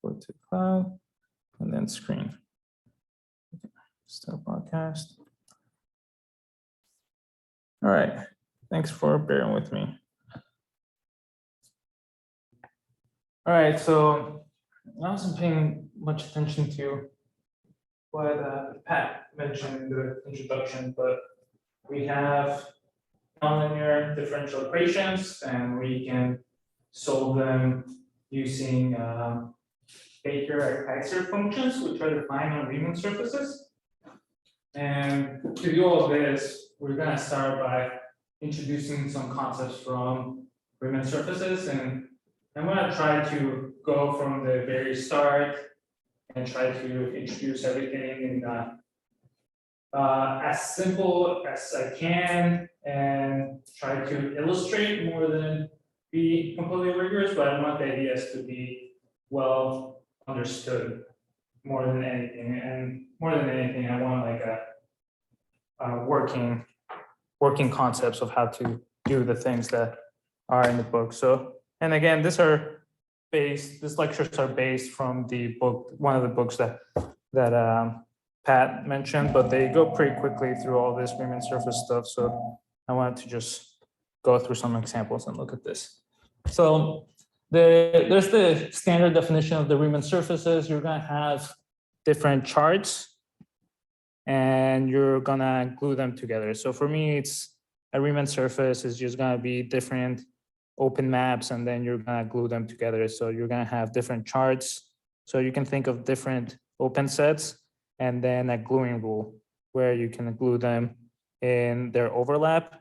export to cloud, and then screen. Stop broadcast. All right, thanks for bearing with me. All right, so I wasn't paying much attention to what Pat mentioned in the introduction, but we have nonlinear differential equations, and we can solve them using Baker-Kaiser functions, which are defined on Riemann surfaces. And to do all of this, we're going to start by introducing some concepts from Riemann surfaces, and I'm going to try to go from the very start and try to introduce everything in as simple as I can and try to illustrate more than be completely rigorous, but I want the ideas to be well understood more than anything. And more than anything, I want like a working concepts of how to do the things that are in the book. So, and again, these lectures are based from the book, one of the books that Pat mentioned, but they go pretty quickly through all this Riemann surface stuff. So I wanted to just go through some examples and look at this. So there's the standard definition of the Riemann surfaces. You're going to have different charts and you're going to glue them together. So for me, it's a Riemann surface is just going to be different open maps, and then you're going to glue them together. So you're going to have different charts. So you can think of different open sets and then a gluing rule where you can glue them in their overlap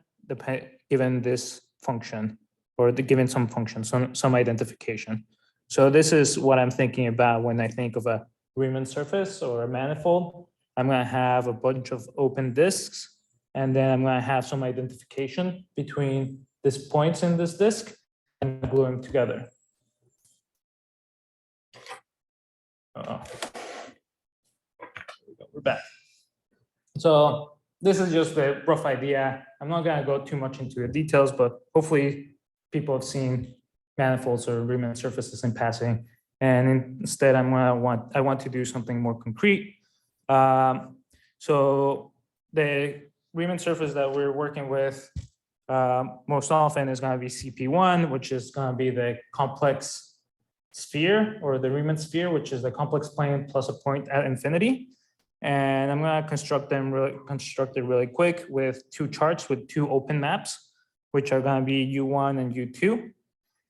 given this function or given some function, some identification. So this is what I'm thinking about when I think of a Riemann surface or a manifold. I'm going to have a bunch of open disks, and then I'm going to have some identification between these points in this disk and glue them together. We're back. So this is just a rough idea. I'm not going to go too much into the details, but hopefully people have seen manifolds or Riemann surfaces in passing. And instead, I want to do something more concrete. So the Riemann surface that we're working with most often is going to be CP1, which is going to be the complex sphere, or the Riemann sphere, which is the complex plane plus a point at infinity. And I'm going to construct it really quick with two charts with two open maps, which are going to be U1 and U2.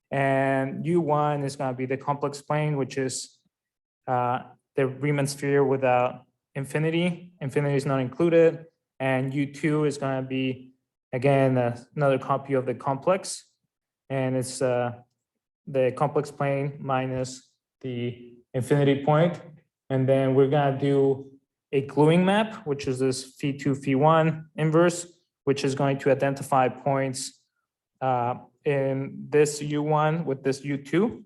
And U1 is going to be the complex plane, which is the Riemann sphere without infinity. Infinity is not included. And U2 is going to be, again, another copy of the complex. And it's the complex plane minus the infinity point. And then we're going to do a gluing map, which is this phi2, phi1 inverse, which is going to identify points in this U1 with this U2,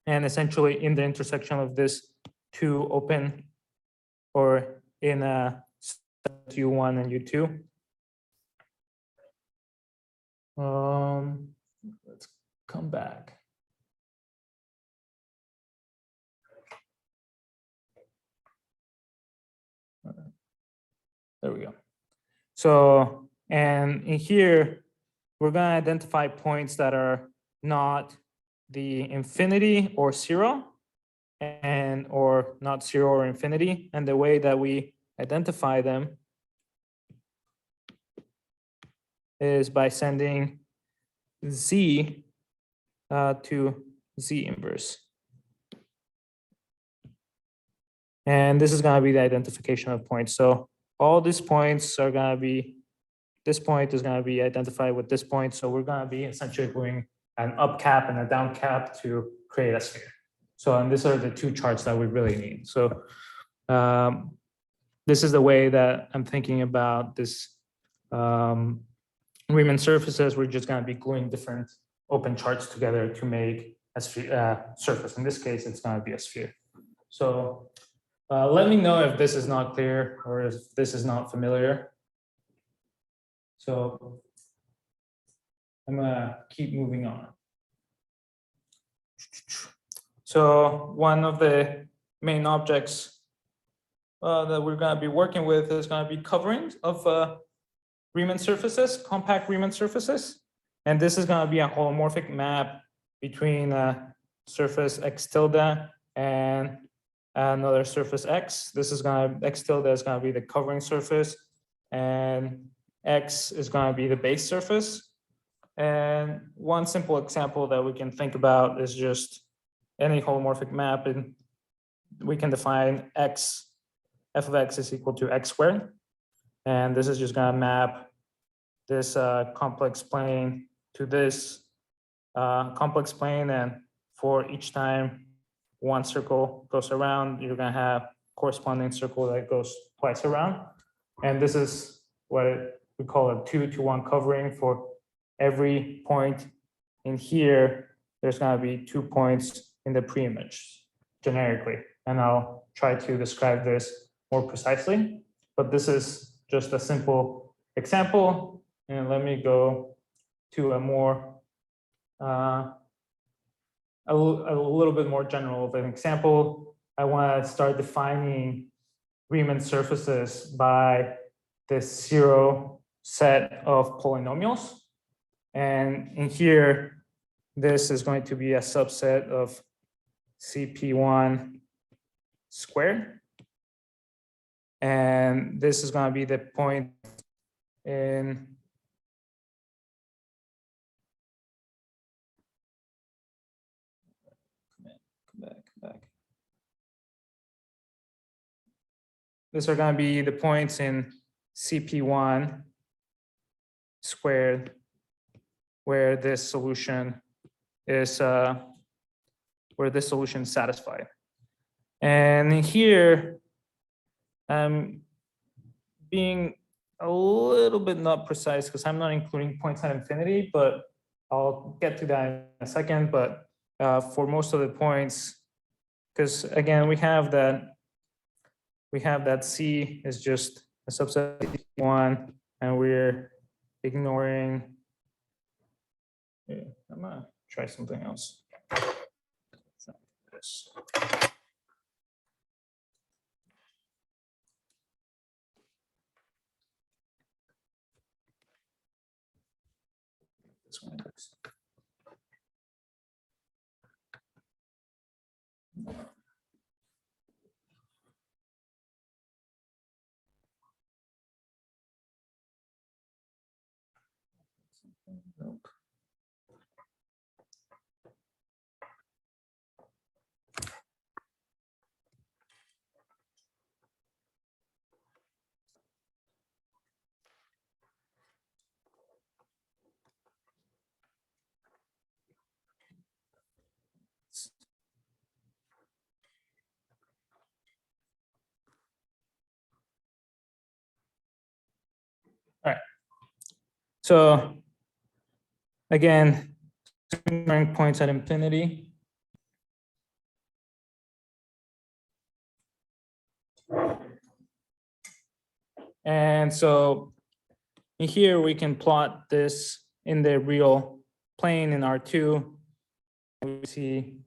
and essentially in the intersection of this two open, or in a U1 and U2. Let's come back. There we go. So, and in here, we're going to identify points that are not the infinity or zero, and or not zero or infinity. And the way that we identify them is by sending z to z inverse. And this is going to be the identification of points. So all these points are going to be, this point is going to be identified with this point. So we're going to be essentially doing an up cap and a down cap to create a sphere. So, and these are the two charts that we really need. So this is the way that I'm thinking about this Riemann surfaces. We're just going to be gluing different open charts together to make a sphere, surface. In this case, it's going to be a sphere. So let me know if this is not clear or if this is not familiar. So I'm going to keep moving on. So one of the main objects that we're going to be working with is going to be coverings of Riemann surfaces, compact Riemann surfaces. And this is going to be a holomorphic map between surface x tilde and another surface x. This is going to, x tilde is going to be the covering surface, and x is going to be the base surface. And one simple example that we can think about is just any holomorphic map, and we can define x, f of x is equal to x squared. And this is just going to map this complex plane to this complex plane. And for each time one circle goes around, you're going to have corresponding circle that goes twice around. And this is what we call a 2-to-1 covering. For every point in here, there's going to be 2 points in the pre-image generically. And I'll try to describe this more precisely, but this is just a simple example. And let me go to a more, a little bit more general of an example. I want to start defining Riemann surfaces by this zero set of polynomials. And in here, this is going to be a subset of CP1 squared. And this is going to be the point in come back. These are going to be the points in CP1 squared where this solution is satisfied. And in here, I'm being a little bit not precise because I'm not including points at infinity, but I'll get to that in a second. But for most of the points, because again, we have that C is just a subset of one, and we're ignoring. Yeah, I'm gonna try something else. This. This one works. Nope. All right. So again, points at infinity. And so in here, we can plot this in the real plane in R2. We see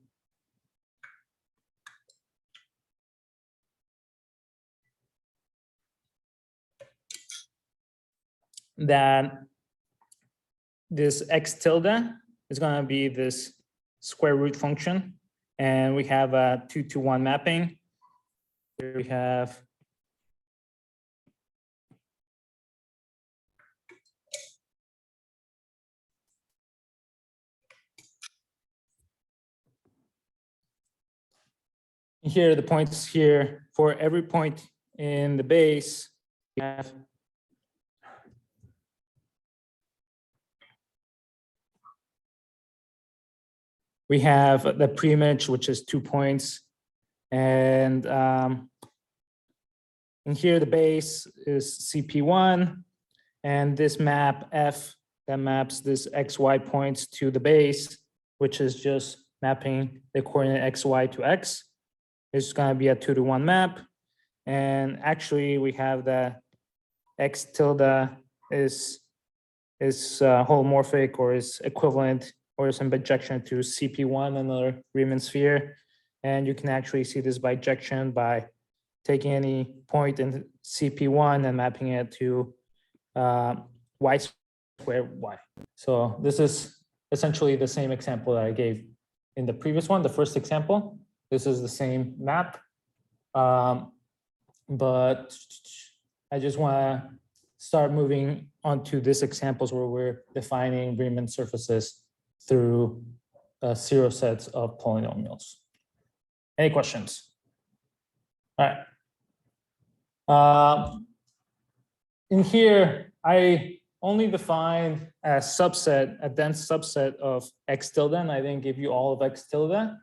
that this x tilde is going to be this square root function. And we have a 2-to-1 mapping. Here we have here the points here for every point in the base. We have the pre-image, which is 2 points. And in here, the base is CP1. And this map F that maps this XY points to the base, which is just mapping the coordinate XY to X. It's going to be a 2-to-1 map. And actually, we have the X tilde is holomorphic or is equivalent or is in projection to CP1, another Riemann sphere. And you can actually see this bijection by taking any point in CP1 and mapping it to y squared y. So this is essentially the same example that I gave in the previous one, the first example. This is the same map. But I just want to start moving on to these examples where we're defining Riemann surfaces through zero sets of polynomials. Any questions? All right. In here, I only defined a subset, a dense subset of x tilde, and I didn't give you all of x tilde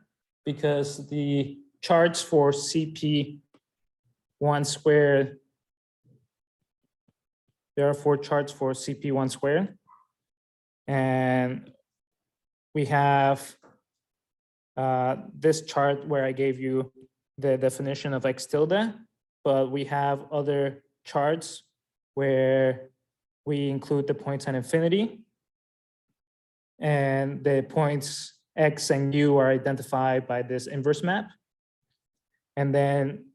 because the charts for CP1 squared, there are 4 charts for CP1 squared. And we have this chart where I gave you the definition of x tilde, but we have other charts where we include the points at infinity. And the points x and u are identified by this inverse map. And then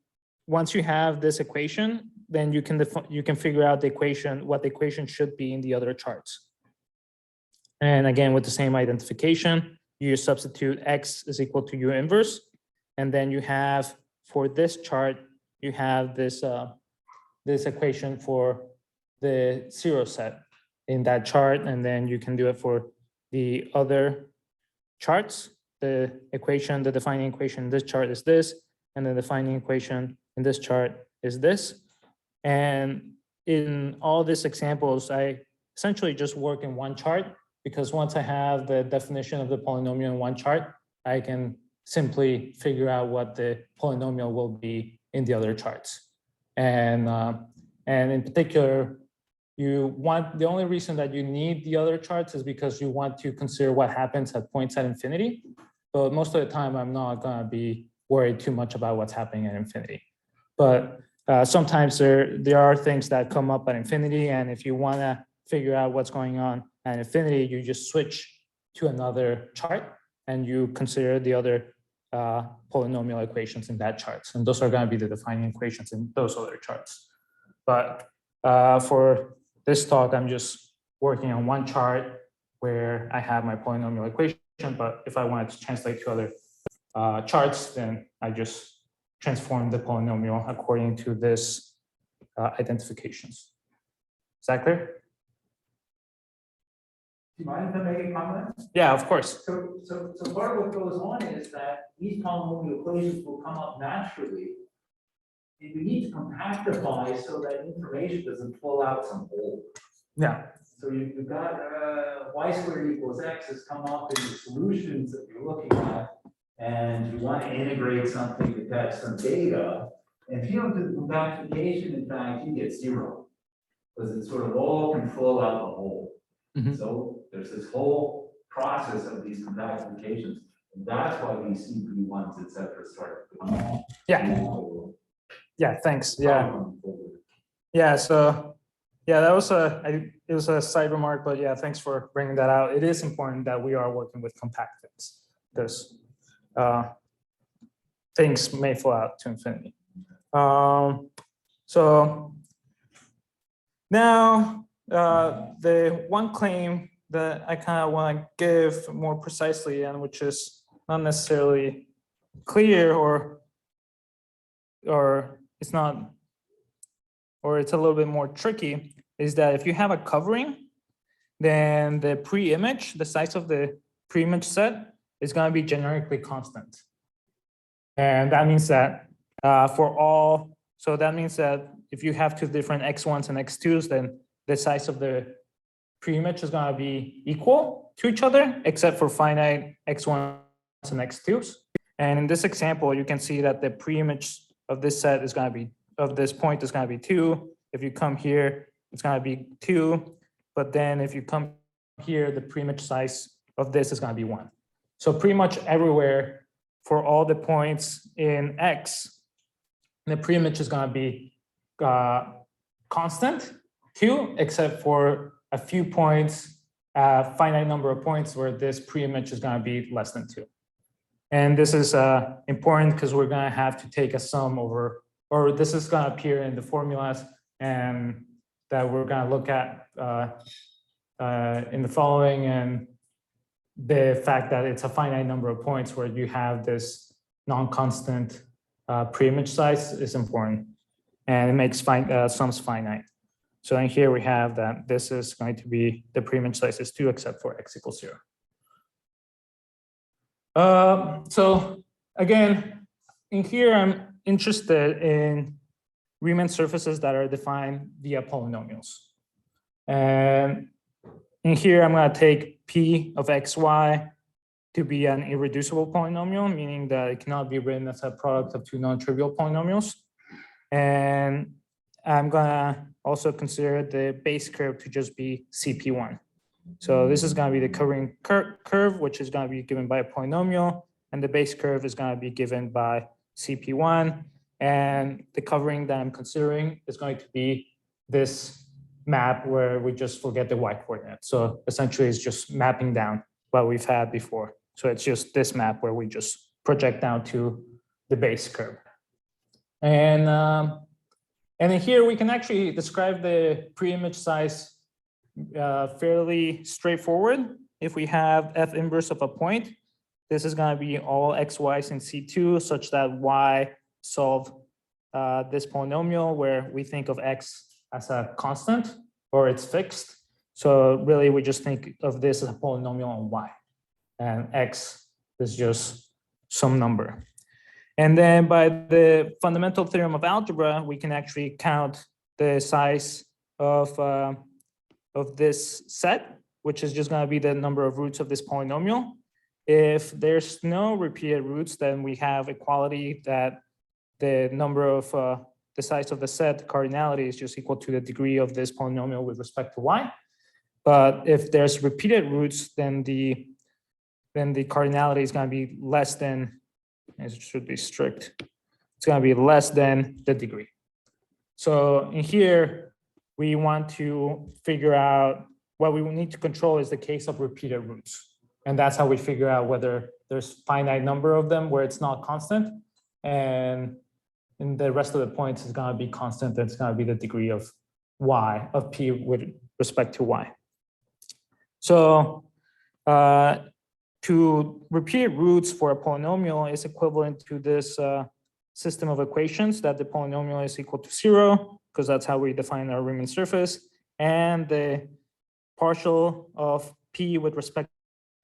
once you have this equation, then you can figure out the equation, what the equation should be in the other charts. And again, with the same identification, you substitute x is equal to u inverse. And then you have, for this chart, you have this, this equation for the zero set in that chart. And then you can do it for the other charts. The equation, the defining equation in this chart is this, and the defining equation in this chart is this. And in all these examples, I essentially just work in one chart, because once I have the definition of the polynomial in one chart, I can simply figure out what the polynomial will be in the other charts. And in particular, the only reason that you need the other charts is because you want to consider what happens at points at infinity. But most of the time, I'm not going to be worried too much about what's happening at infinity. But sometimes there are things that come up at infinity, and if you want to figure out what's going on at infinity, you just switch to another chart and you consider the other polynomial equations in that chart. And those are going to be the defining equations in those other charts. But for this talk, I'm just working on one chart where I have my polynomial equation. But if I wanted to translate to other charts, then I just transform the polynomial according to this identifications. Is that clear? Do you mind if I make a comment? Yeah, of course. So part of what goes on is that these polynomial equations will come up naturally. And you need to compactify so that information doesn't flow out some hole. Yeah. So you've got y squared equals x has come up in the solutions that you're looking at, and you want to integrate something to fetch some data. And if you don't do the compactification, in fact, you get 0, because it sort of all can flow out the hole. Mhm. So there's this whole process of these compactifications. And that's why these CP1s, et cetera, start to come. Yeah, thanks. Yeah. Yeah, so yeah, that was it was a side remark, but yeah, thanks for bringing that out. It is important that we are working with compact things, because things may flow out to infinity. So now the one claim that I kind of want to give more precisely, and which is not necessarily clear, or it's not, or it's a little bit more tricky, is that if you have a covering, then the pre-image, the size of the pre-image set is going to be generically constant. And that means that so that means that if you have two different x1s and x2s, then the size of the pre-image is going to be equal to each other, except for finite x1s and x2s. And in this example, you can see that the pre-image of this set is going to be, of this point is going to be 2. If you come here, it's going to be 2. But then if you come here, the pre-image size of this is going to be 1. So pretty much everywhere for all the points in X, the pre-image is going to be constant 2, except for a few points, finite number of points where this pre-image is going to be less than 2. And this is important because we're gonna have to take a sum over, or this is gonna appear in the formulas and that we're gonna look at in the following, and the fact that it's a finite number of points where you have this non-constant pre-image size is important, and it makes sums finite. So in here we have that this is going to be the pre-image size is 2 except for x equals 0. So again, in here I'm interested in Riemann surfaces that are defined via polynomials. And in here I'm going to take p of xy to be an irreducible polynomial, meaning that it cannot be written as a product of two non-trivial polynomials. And I'm gonna also consider the base curve to just be CP1. So this is gonna be the covering curve, which is gonna be given by a polynomial, and the base curve is gonna be given by CP1. And the covering that I'm considering is going to be this map where we just forget the y coordinate. So essentially it's just mapping down what we've had before. So it's just this map where we just project down to the base curve. And in here we can actually describe the pre-image size fairly straightforward. If we have f inverse of a point, this is going to be all xy's in C2 such that y solve this polynomial where we think of x as a constant or it's fixed. So really we just think of this as a polynomial on y, and x is just some number. And then by the fundamental theorem of algebra, we can actually count the size of this set, which is just going to be the number of roots of this polynomial. If there's no repeated roots, then we have equality that the number of the size of the set cardinality is just equal to the degree of this polynomial with respect to y. But if there's repeated roots, then the cardinality is going to be less than, it should be strict, it's going to be less than the degree. So in here, we want to figure out what we need to control is the case of repeated roots. And that's how we figure out whether there's finite number of them where it's not constant. And in the rest of the points is going to be constant. It's going to be the degree of y, of p with respect to y. So to repeat roots for a polynomial is equivalent to this system of equations that the polynomial is equal to 0, because that's how we define our Riemann surface, and the partial of p with respect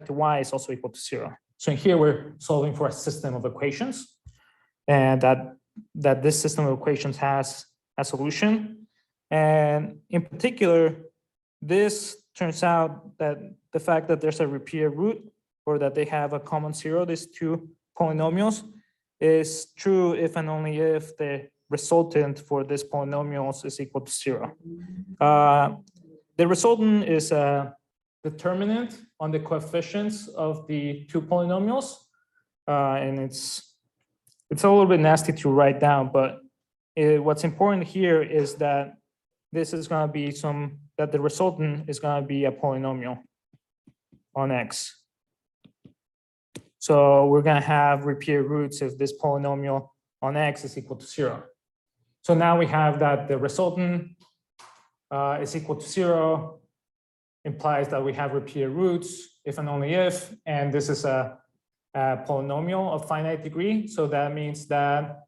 to y is also equal to 0. So here we're solving for a system of equations, and that this system of equations has a solution. And in particular, this turns out that the fact that there's a repeated root, or that they have a common 0, these two polynomials, is true if and only if the resultant for this polynomials is equal to 0. The resultant is a determinant on the coefficients of the two polynomials, and it's a little bit nasty to write down, but what's important here is that this is going to be that the resultant is going to be a polynomial on x. So we're going to have repeated roots if this polynomial on x is equal to 0. So now we have that the resultant is equal to 0, implies that we have repeated roots if and only if, and this is a polynomial of finite degree. So that means that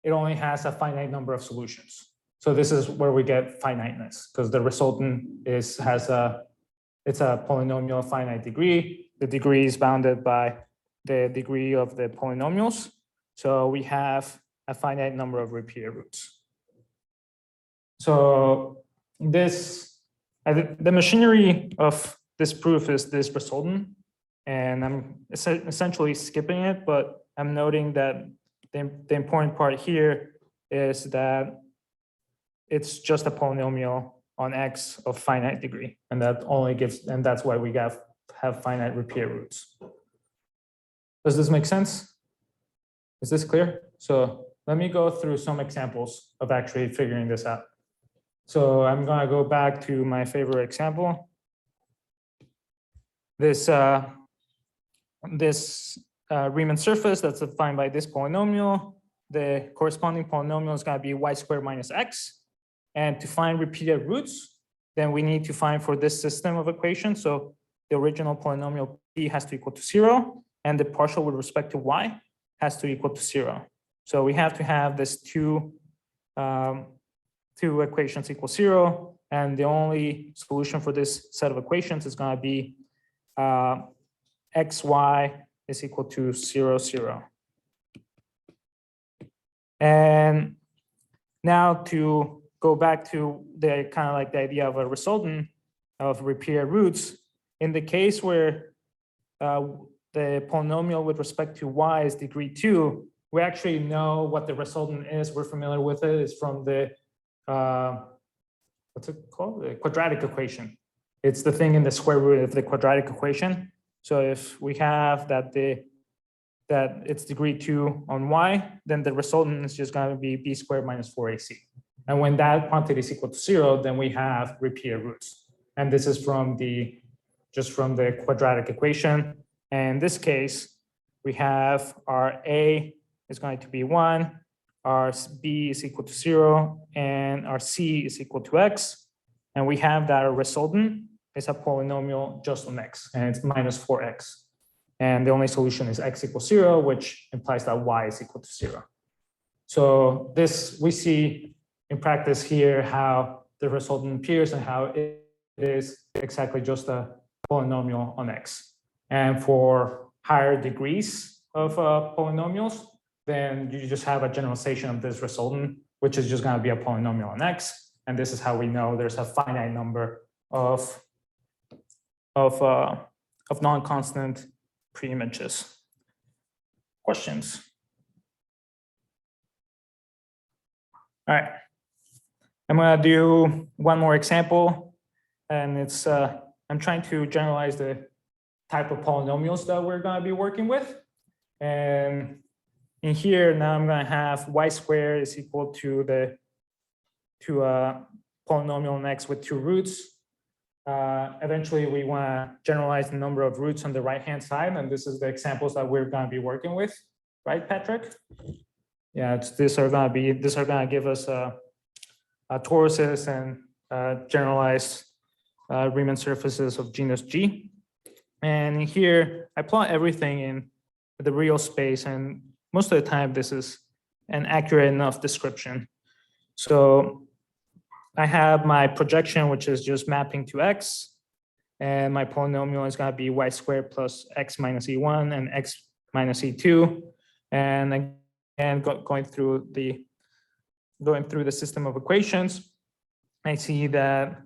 it only has a finite number of solutions. So this is where we get finiteness, because the resultant it's a polynomial of finite degree. The degree is bounded by the degree of the polynomials. So we have a finite number of repeated roots. So the machinery of this proof is this resultant. And I'm essentially skipping it, but I'm noting that the important part here is that it's just a polynomial on x of finite degree, and that only gives, and that's why we have finite repeated roots. Does this make sense? Is this clear? So let me go through some examples of actually figuring this out. So I'm going to go back to my favorite example. This Riemann surface that's defined by this polynomial. The corresponding polynomial is going to be y squared minus x. And to find repeated roots, then we need to find for this system of equations. So the original polynomial p has to equal to 0, and the partial with respect to y has to equal to 0. So we have to have this two equations equal 0, and the only solution for this set of equations is going to be xy is equal to 0, 0. And now to go back to the kind of like the idea of a resultant of repeated roots, in the case where the polynomial with respect to y is degree 2, we actually know what the resultant is. We're familiar with it. It's from the, what's it called? The quadratic equation. It's the thing in the square root of the quadratic equation. So if we have that it's degree 2 on y, then the resultant is just going to be b squared minus 4ac. And when that quantity is equal to 0, then we have repeated roots. And this is from just from the quadratic equation. And in this case, we have our a is going to be 1, our b is equal to 0, and our c is equal to x. And we have that our resultant is a polynomial just on x, and it's minus 4x. And the only solution is x equals 0, which implies that y is equal to 0. So this, we see in practice here how the resultant appears and how it is exactly just a polynomial on x. And for higher degrees of polynomials, then you just have a generalization of this resultant, which is just going to be a polynomial on x. And this is how we know there's a finite number of non-constant preimages. Questions? All right. I'm going to do one more example, and it's I'm trying to generalize the type of polynomials that we're going to be working with. And in here, now I'm going to have y squared is equal to a polynomial on x with 2 roots. Eventually, we want to generalize the number of roots on the right-hand side, and this is the examples that we're going to be working with, right, Patrick? Yeah, these are going to give us Tauruses and generalized Riemann surfaces of genus G. And here, I plot everything in the real space, and most of the time, this is an accurate enough description. So I have my projection, which is just mapping to x, and my polynomial is going to be y squared plus x minus e1 and x minus e2. And again, going through the system of equations, I see that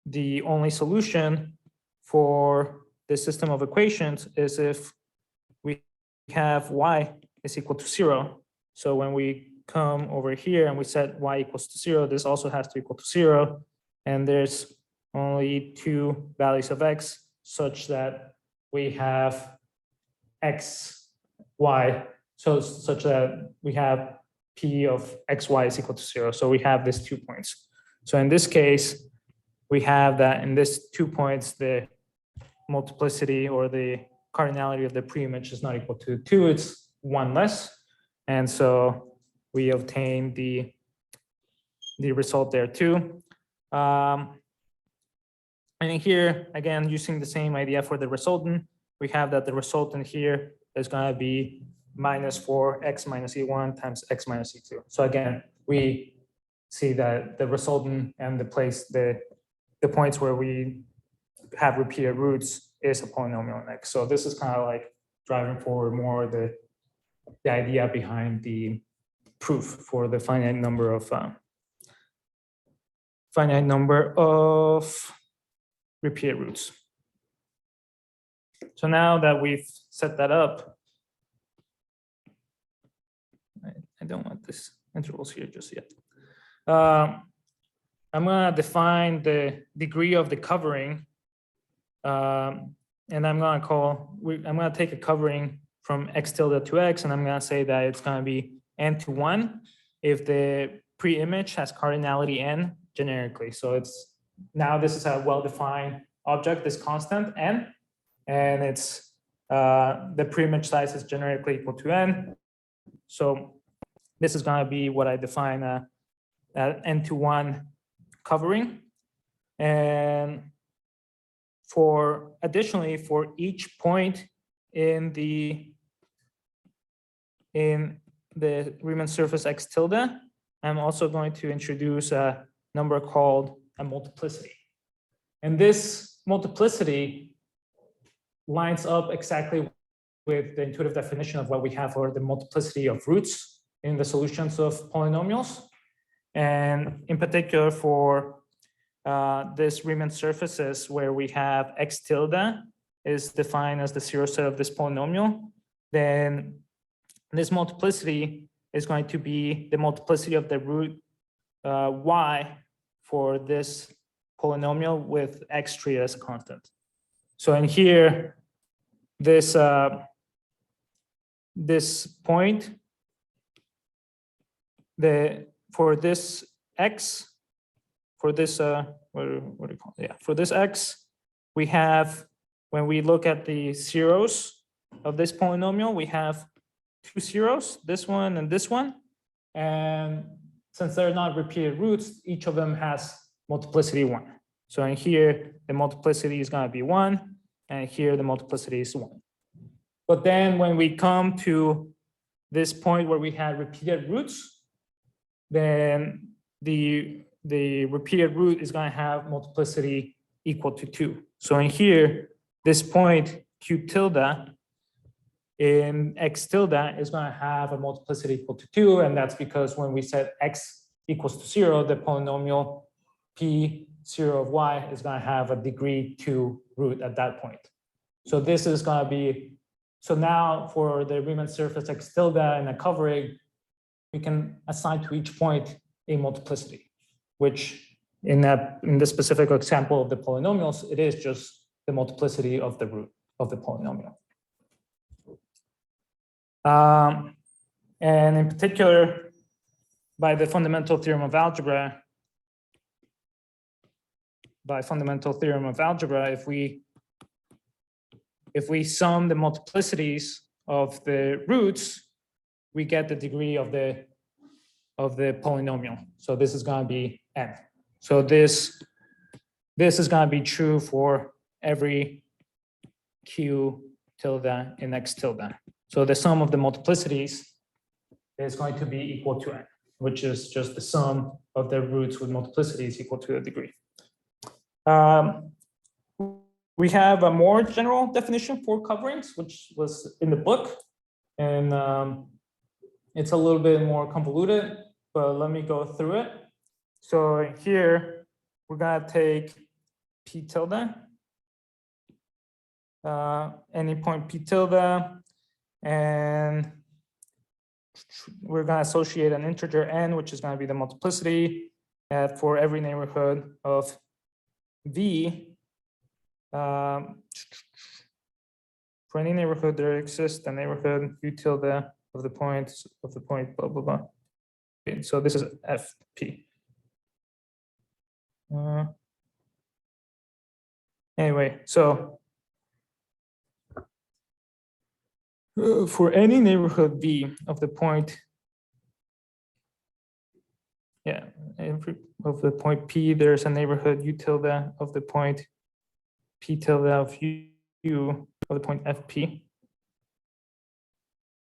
the only solution for the system of equations is if we have y is equal to 0. So when we come over here and we set y equals to 0, this also has to equal to 0. And there's only 2 values of x such that we have x, y, so such that we have p of xy is equal to 0. So we have these 2 points. So in this case, we have that in this 2 points, the multiplicity or the cardinality of the preimage is not equal to 2, it's 1 less. And so we obtain the result there too. And here, again, using the same idea for the resultant, we have that the resultant here is going to be minus 4x minus e1 times x minus e2. So again, we see that the resultant and the points where we have repeated roots is a polynomial on x. So this is kind of like driving forward more the idea behind the proof for the finite number of repeated roots. So now that we've set that up, I don't want this intervals here just yet. I'm going to define the degree of the covering, and I'm going to take a covering from x tilde to x, and I'm going to say that it's going to be n to 1 if the pre-image has cardinality n generically. So this is a well-defined object, this constant n, and it's the pre-image size is generically equal to n. So this is going to be what I define n to 1 covering. And additionally, for each point in the Riemann surface x tilde, I'm also going to introduce a number called a multiplicity. And this multiplicity lines up exactly with the intuitive definition of what we have for the multiplicity of roots in the solutions of polynomials. And in particular for this Riemann surfaces where we have x tilde is defined as the zero set of this polynomial, then this multiplicity is going to be the multiplicity of the root y for this polynomial with x treated as a constant. So in here, this point, for this x, for this what do you call it? Yeah, for this x, we have, when we look at the zeros of this polynomial, we have two zeros, this one and this one. And since they're not repeated roots, each of them has multiplicity 1. So in here, the multiplicity is going to be 1, and here the multiplicity is 1. But then when we come to this point where we had repeated roots, then the repeated root is going to have multiplicity equal to 2. So in here, this point q tilde in x tilde is going to have a multiplicity equal to 2, and that's because when we set x equals to 0, the polynomial p0 of y is going to have a degree 2 root at that point. So this is going to be, so now for the Riemann surface x tilde and a covering, we can assign to each point a multiplicity, which in this specific example of the polynomials, it is just the multiplicity of the root of the polynomial. And in particular, by the fundamental theorem of algebra, if we sum the multiplicities of the roots, we get the degree of the polynomial. So this is going to be n. So this is going to be true for every q tilde in x tilde. So the sum of the multiplicities is going to be equal to n, which is just the sum of the roots with multiplicities equal to the degree. We have a more general definition for coverings, which was in the book, and it's a little bit more convoluted, but let me go through it. So here, we're going to take p tilde, any point p tilde, and we're going to associate an integer n, which is going to be the multiplicity for every neighborhood of v. For any neighborhood, there exists a neighborhood u tilde of the point blah blah blah. Okay, so this is fp. Anyway, so for any neighborhood v of the point, of the point p, there's a neighborhood u tilde of the point p tilde of u of the point fp,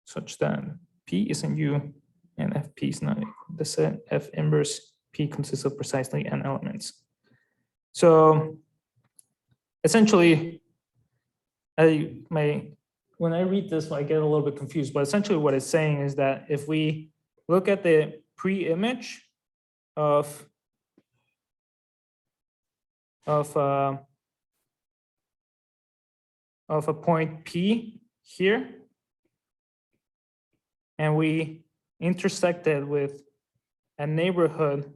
such that p is in u and fp is not equal. The set f inverse p consists of precisely n elements. So essentially, when I read this, I get a little bit confused, but essentially what it's saying is that if we look at the pre-image of a point P here, and we intersect it with a neighborhood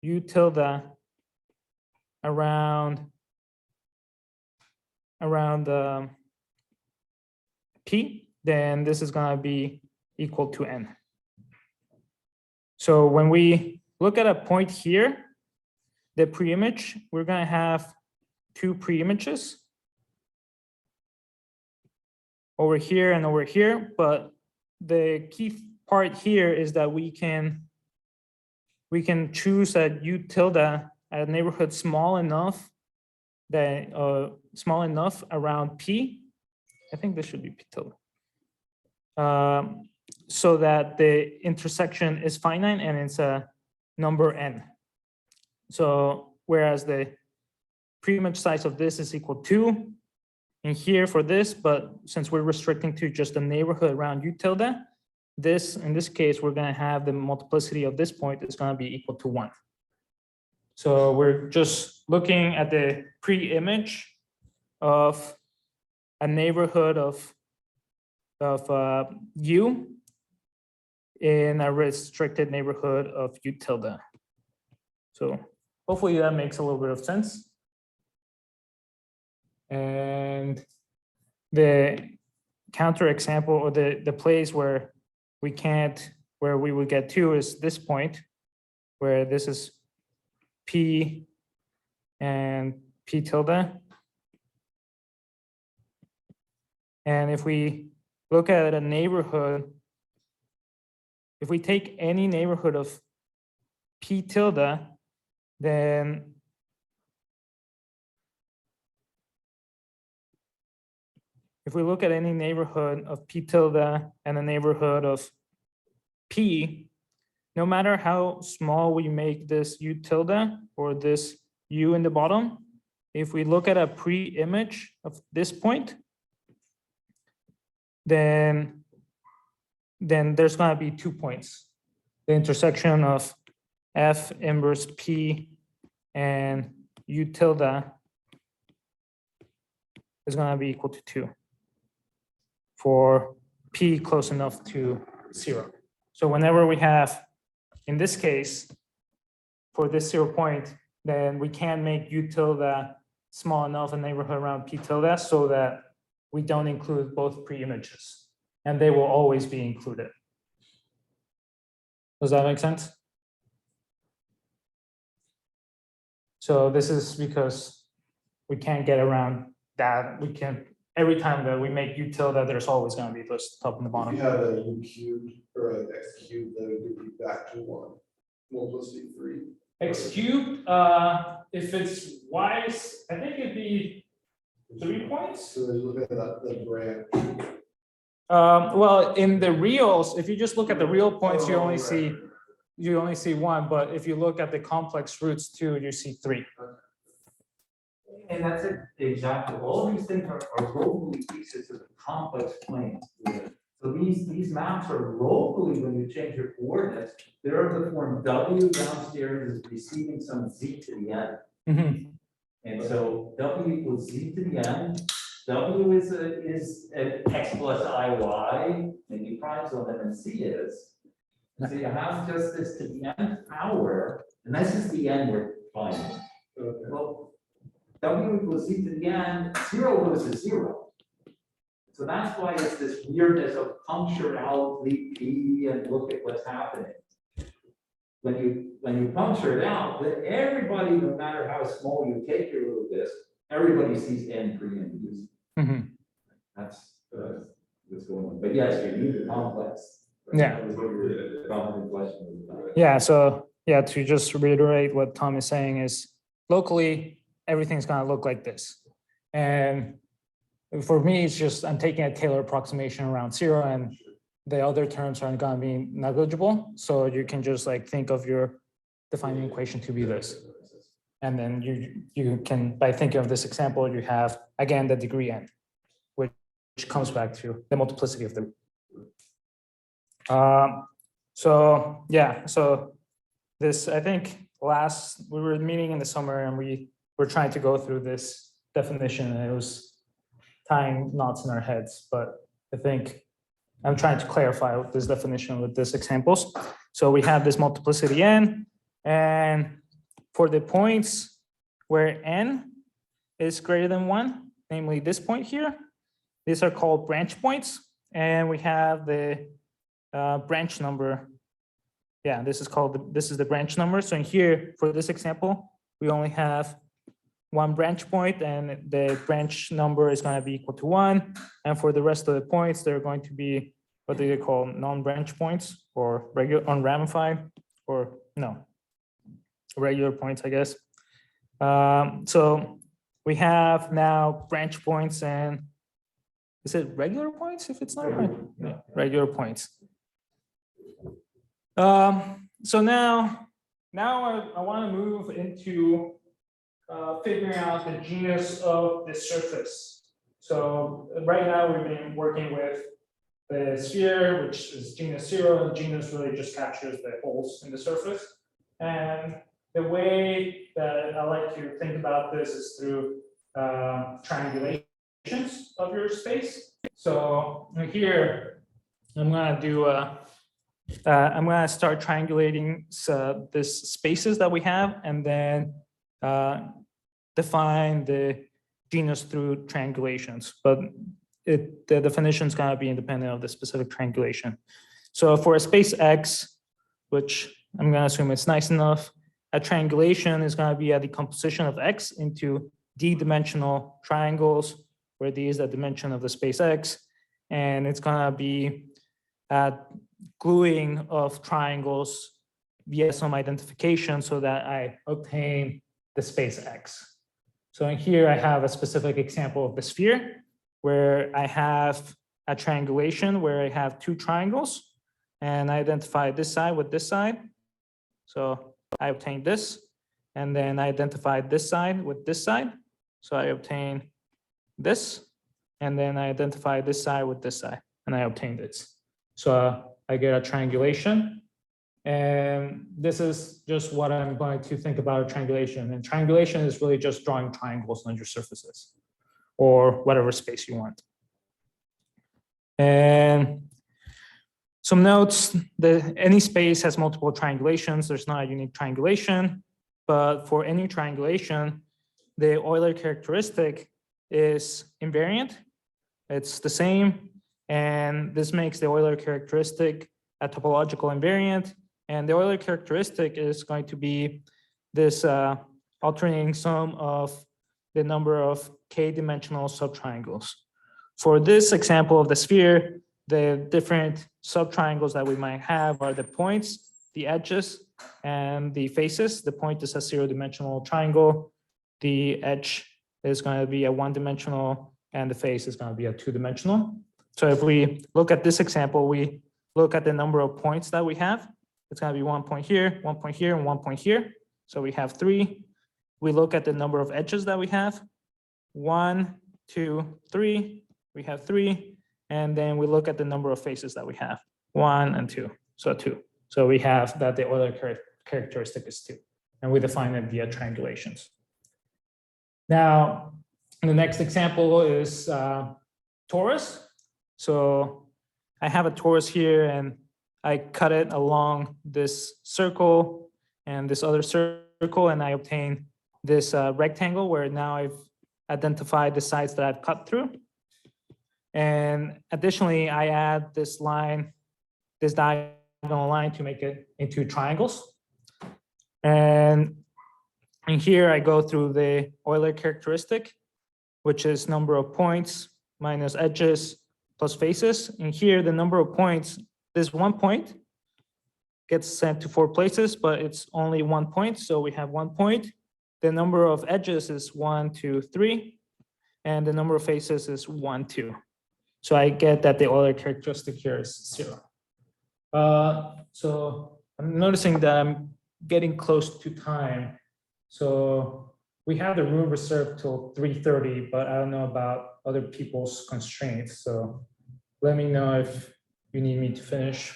U tilde around P, then this is going to be equal to N. So when we look at a point here, the pre-image, we're going to have two pre-images. over here and over here, but the key part here is that we can choose a u tilde at a neighborhood small enough that small enough around p. I think this should be p tilde. So that the intersection is finite and it's a number n. So whereas the pre-image size of this is equal to in here for this, but since we're restricting to just the neighborhood around u tilde, this, in this case, we're going to have the multiplicity of this point is going to be equal to 1. So we're just looking at the pre-image of a neighborhood of u in a restricted neighborhood of u tilde. So hopefully that makes a little bit of sense. And the counter example, or the place where we would get to is this point, where this is p and p tilde. And if we look at a neighborhood, if we take any neighborhood of p tilde, then if we look at any neighborhood of p tilde and a neighborhood of p, no matter how small we make this u tilde or this u in the bottom, if we look at a pre-image of this point, then there's going to be 2 points. The intersection of f inverse p and u tilde is going to be equal to 2 for p close enough to 0. So whenever we have, in this case, for this 0 point, then we can make u tilde small enough a neighborhood around p tilde so that we don't include both pre-images, and they will always be included. Does that make sense? So this is because we can't get around that. We can, every time that we make u tilde, there's always going to be this top and the If bottom. you had a u cubed or an x cubed, that would give you back to 1. Multiplicity 3. X cubed, if it's wise, I think it'd be 3 points. So you look at that, the branch. Well, in the reals, if you just look at the real points, you only right. see 1. But if you look at the complex roots too, you see 3. And that's it, exactly. All these things are locally pieces of the complex plane. So these maps are locally, when you change your coordinates, they're of the form W downstairs is receiving some Z to the n. Mhm. And so W equals Z to the n. W is an x plus IY, and you primes on them, and C is. And so you have just this to the nth power, and this is the n we're finding. Okay. Well, W equals Z to the n, 0 goes to 0. So that's why it's this weirdness of puncture out, leave P, and look at what's happening. When you puncture it out, then everybody, no matter how small you take your little disk, everybody sees n pre-images. Mhm. That's what's going on. But yes, you need the complex. Yeah. That was what your probably question was about. Yeah, so yeah, to just reiterate what Tom is saying is locally, everything's gonna look like this. And for me, it's just, I'm taking a Taylor approximation around 0, and the other terms aren't gonna be negligible. So you can just like think of your defining equation to be this. And then you can, by thinking of this example, you have, again, the degree n, which comes back to the multiplicity of the root. So yeah, so this, I think we were meeting in the summer and we were trying to go through this definition, and it was tying knots in our heads, but I think I'm trying to clarify this definition with these examples. So we have this multiplicity n, and for the points where n is greater than 1, namely this point here, these are called branch points, and we have the branch number. Yeah, this is the branch number. So in here, for this example, we only have one branch point, and the branch number is going to be equal to 1. And for the rest of the points, they're going to be, what do they call, non-branch points, or regular unramified, or no, regular points, I guess. So we have now branch points, and is it regular points if it's not regular points? So now I want to move into figuring out the genus of the surface. So right now we've been working with the sphere, which is genus 0, and genus really just captures the holes in the surface. And the way that I like to think about this is through triangulations of your space. So here I'm going to do I'm going to start triangulating this spaces that we have, and then define the genus through triangulations. But the definition is going to be independent of the specific triangulation. So for a space X, which I'm going to assume it's nice enough, a triangulation is going to be a decomposition of X into d-dimensional triangles, where d is the dimension of the space X, and it's going to be gluing of triangles via some identification so that I obtain the space X. So in here I have a specific example of the sphere where I have a triangulation where I have two triangles, and I identify this side with this side. So I obtain this, and then I identify this side with this side. So I obtain this, and then I identify this side with this side, and I obtain this. So I get a triangulation, and this is just what I'm going to think about a triangulation. And triangulation is really just drawing triangles on your surfaces, or whatever space you want. And some notes, any space has multiple triangulations. There's not a unique triangulation, but for any triangulation, the Euler characteristic is invariant. It's the same, and this makes the Euler characteristic a topological invariant. And the Euler characteristic is going to be this alternating sum of the number of k-dimensional subtriangles. For this example of the sphere, the different subtriangles that we might have are the points, the edges, and the faces. The point is a zero-dimensional triangle. The edge is going to be a one-dimensional, and the face is going to be a two-dimensional. So if we look at this example, we look at the number of points that we have. It's going to be 1 point here, 1 point here, and 1 point here. So we have 3. We look at the number of edges that we have. 1, 2, 3. We have 3. And then we look at the number of faces that we have. 1 and 2. So 2. So we have that the Euler characteristic is 2. And we define it via triangulations. Now, the next example is Taurus. So I have a Taurus here, and I cut it along this circle and this other circle, and I obtain this rectangle where now I've identified the sides that I've cut through. And additionally, I add this line, this diagonal line, to make it into triangles. And in here, I go through the Euler characteristic, which is number of points minus edges plus faces. In here, the number of points, this 1 point gets sent to 4 places, but it's only 1 point. So we have 1 point. The number of edges is 1, 2, 3. And the number of faces is 1, 2. So I get that the Euler characteristic here is 0. So I'm noticing that I'm getting close to time. So we have the room reserved till 3:30, but I don't know about other people's constraints. So let me know if you need me to finish,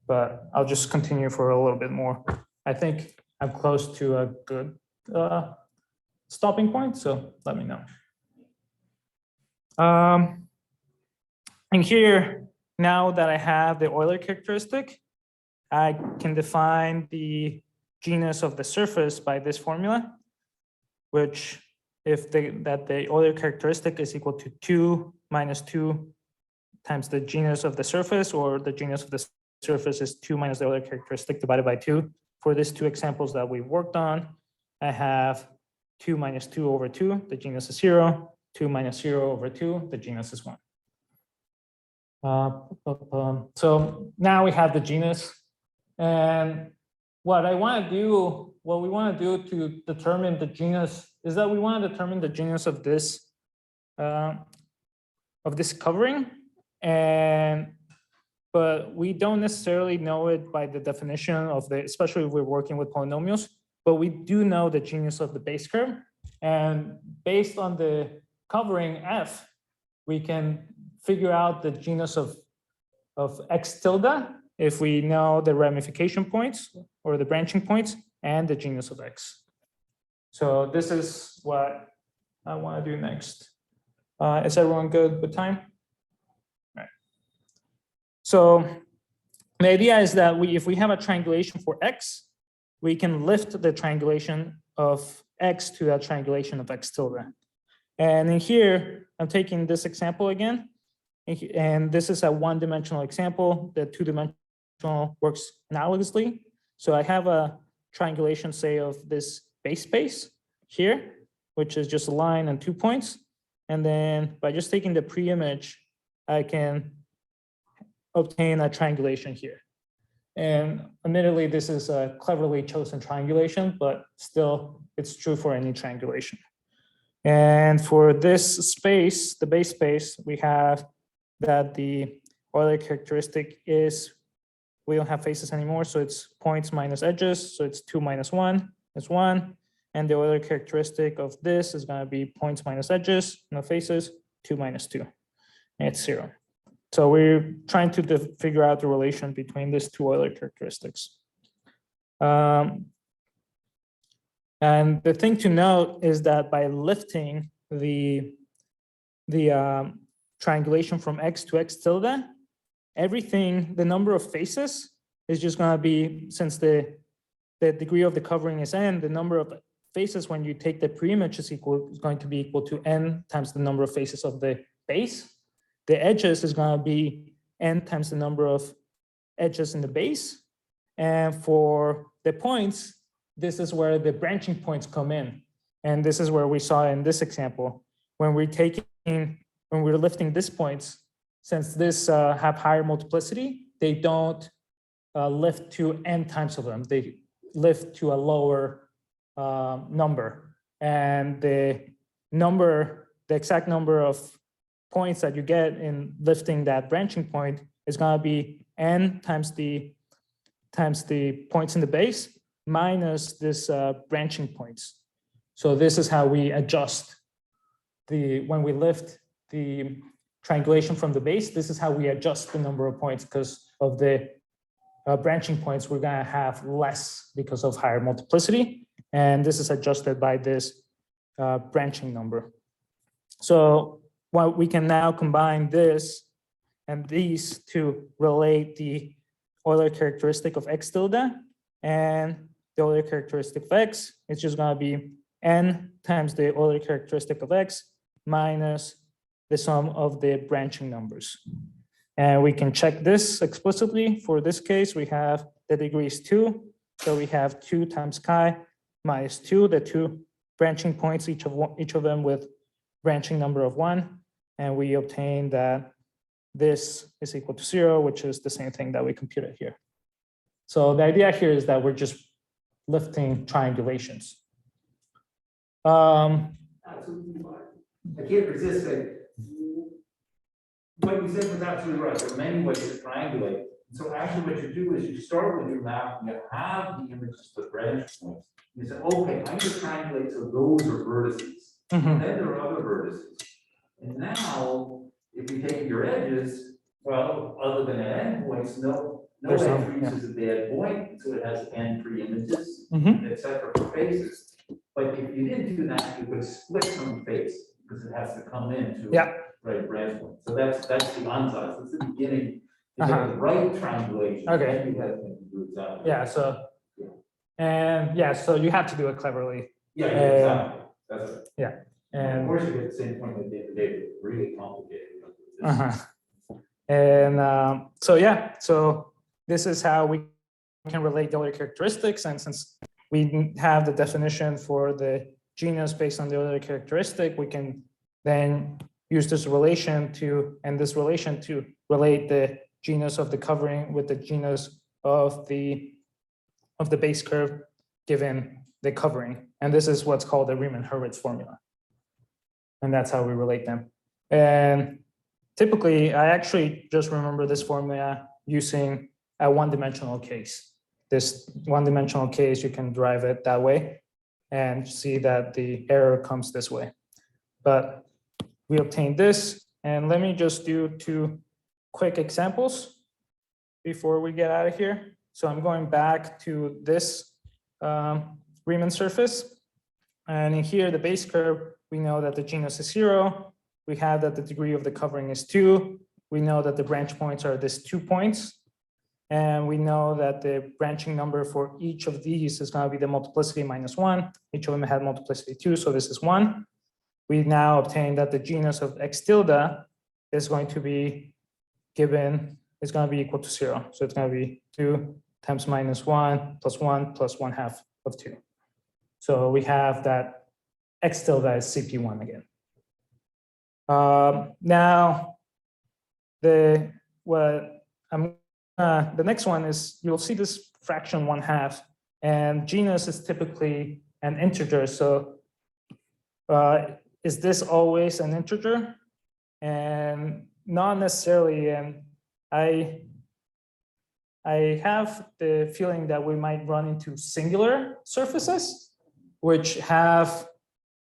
but I'll just continue for a little bit more. I think I'm close to a good stopping point, so let me know. And here, now that I have the Euler characteristic, I can define the genus of the surface by this formula, which if the Euler characteristic is equal to 2 minus 2 times the genus of the surface, or the genus of the surface is 2 minus the Euler characteristic divided by 2. For these two examples that we worked on, I have 2 minus 2 over 2, the genus is 0. 2 minus 0 over 2, the genus is 1. So now we have the genus. And what we want to do to determine the genus is that we want to determine the genus of this covering. But we don't necessarily know it by the definition of especially if we're working with polynomials, but we do know the genus of the base curve. And based on the covering F, we can figure out the genus of X tilde if we know the ramification points or the branching points and the genus of X. So this is what I want to do next. Is everyone good with time? All right. So the idea is that if we have a triangulation for X, we can lift the triangulation of X to that triangulation of X tilde. And in here, I'm taking this example again. And this is a one-dimensional example. The two-dimensional works analogously. So I have a triangulation, say, of this base space here, which is just a line and 2 points. And then by just taking the pre-image, I can obtain a triangulation here. And admittedly, this is a cleverly chosen triangulation, but still, it's true for any triangulation. And for this space, the base space, we have that the Euler characteristic is, we don't have faces anymore, so it's points minus edges, so it's 2 minus 1 is 1. And the Euler characteristic of this is going to be points minus edges, no faces, 2 minus 2, and it's 0. So we're trying to figure out the relation between these two Euler characteristics. And the thing to note is that by lifting the triangulation from X to X tilde, everything, the number of faces is just going to be, since the degree of the covering is n, the number of faces when you take the pre-image is going to be equal to n times the number of faces of the base. The edges is going to be n times the number of edges in the base. And for the points, this is where the branching points come in. And this is where we saw in this example, when we're lifting these points, since this have higher multiplicity, they don't lift to n times of them. They lift to a lower number. And the exact number of points that you get in lifting that branching point is going to be n times the points in the base minus this branching points. So this is how we adjust when we lift the triangulation from the base, this is how we adjust the number of points, because of the branching points, we're going to have less because of higher multiplicity. And this is adjusted by this branching number. So we can now combine this and these to relate the Euler characteristic of X tilde, and the Euler characteristic of X is just going to be n times the Euler characteristic of X minus the sum of the branching numbers. And we can check this explicitly. For this case, we have the degree is 2. So we have 2 times chi minus 2, the two branching points, each of them with branching number of 1. And we obtain that this is equal to 0, which is the same thing that we computed here. So the idea here is that we're just lifting triangulations. Absolutely right. I can't resist saying, what you said was absolutely right. There are many ways to triangulate. So actually what you do is you start with your map, you have the images, the branch points. You say, okay, I'm going to triangulate, so those are vertices. And then there are other vertices. And now, if you take your edges, well, other than endpoints, no edge reaches a dead point, so it has n pre-images, etc. for faces. But if you didn't do that, you could split some face because it has to come into right branch point. So that's the onside. So it's the beginning. You get the right triangulation. Okay. And you have to do exactly. Yeah. So so you have to do it cleverly. Yeah, exactly. That's right. Yeah. And of course, you get the same point that they really complicated. And so this is how we can relate the Euler characteristics. And since we have the definition for the genus based on the Euler characteristic, we can then use this relation to relate the genus of the covering with the genus of the base curve given the covering. And this is what's called the Riemann-Hurwitz formula. And that's how we relate them. And typically, I actually just remember this formula using a one-dimensional case. This one-dimensional case, you can derive it that way and see that the error comes this way. But we obtained this, and let me just do 2 quick examples before we get out of here. So I'm going back to this Riemann surface, and in here, the base curve, we know that the genus is 0. We have that the degree of the covering is 2. We know that the branch points are these 2 points. And we know that the branching number for each of these is going to be the multiplicity -1. Each of them had multiplicity 2, so this is 1. We now obtain that the genus of x tilde is going to be equal to 0. So it's going to be 2 times -1 plus 1 plus 1/2 of 2. So we have that x tilde is CP1 again. Now, the next one is, you'll see this fraction 1/2, and genus is typically an integer. So is this always an integer? And not necessarily. And I have the feeling that we might run into singular surfaces, which have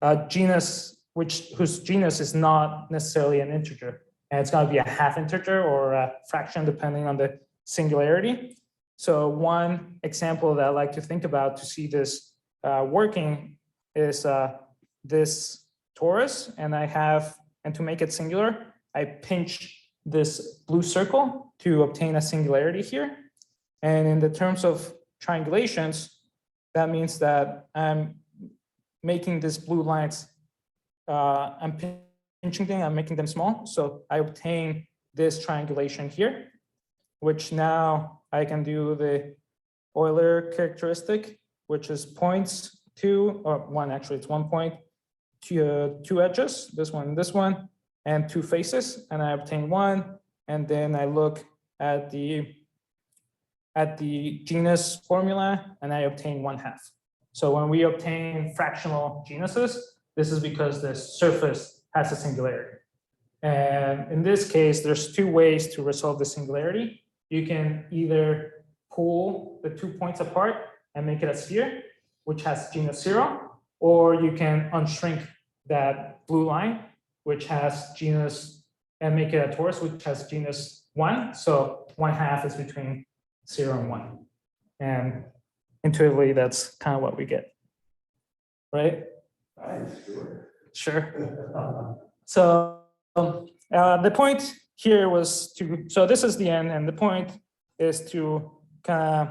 a genus, whose genus is not necessarily an integer. And it's going to be a half integer or a fraction, depending on the singularity. So one example that I like to think about to see this working is this torus, and to make it singular, I pinch this blue circle to obtain a singularity here. And in the terms of triangulations, that means that I'm making these blue lines, I'm pinching them, I'm making them small. So I obtain this triangulation here, which now I can do the Euler characteristic, which is points 2, or 1, actually it's 1 point, 2 edges, this one, and 2 faces, and I obtain 1, and then I look at the genus formula, and I obtain 1/2. So when we obtain fractional genuses, this is because the surface has a singularity. And in this case, there's 2 ways to resolve the singularity. You can either pull the 2 points apart and make it a sphere, which has genus 0, or you can unshrink that blue line, which has genus, and make it a torus, which has genus 1. So 1/2 is between 0 and 1. And intuitively, that's kind of what we get, right? Sure. So the point here was so this is the end, and the point is to kind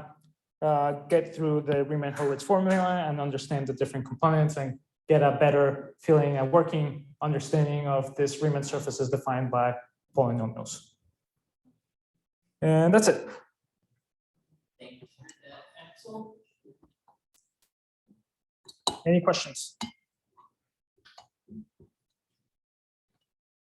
of get through the Riemann-Hurwitz formula and understand the different components and get a better feeling, a working understanding of this Riemann surfaces defined by polynomials. And that's it. Thank you, Axel. Any questions?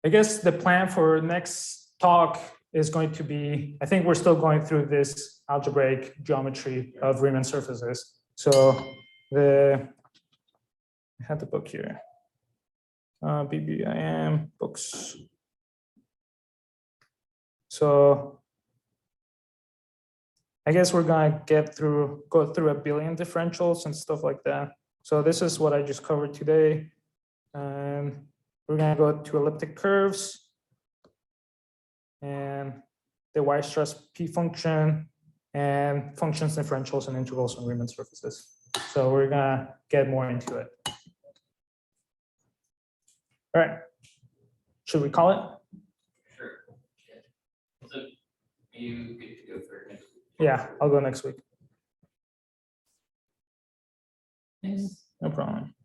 I guess the plan for next talk is going to be, I think we're still going through this algebraic geometry of Riemann surfaces. So I had the book here, BBIM books. So I guess we're gonna go through abelian differentials and stuff like that. So this is what I just covered today. And we're gonna go to elliptic curves and the Weierstrass P function and functions, differentials, and integrals on Riemann surfaces. So we're gonna get more into it. All right, should we call it? Sure. Yeah. So you good to go for next week? Yeah, I'll go next week. Thanks. No problem.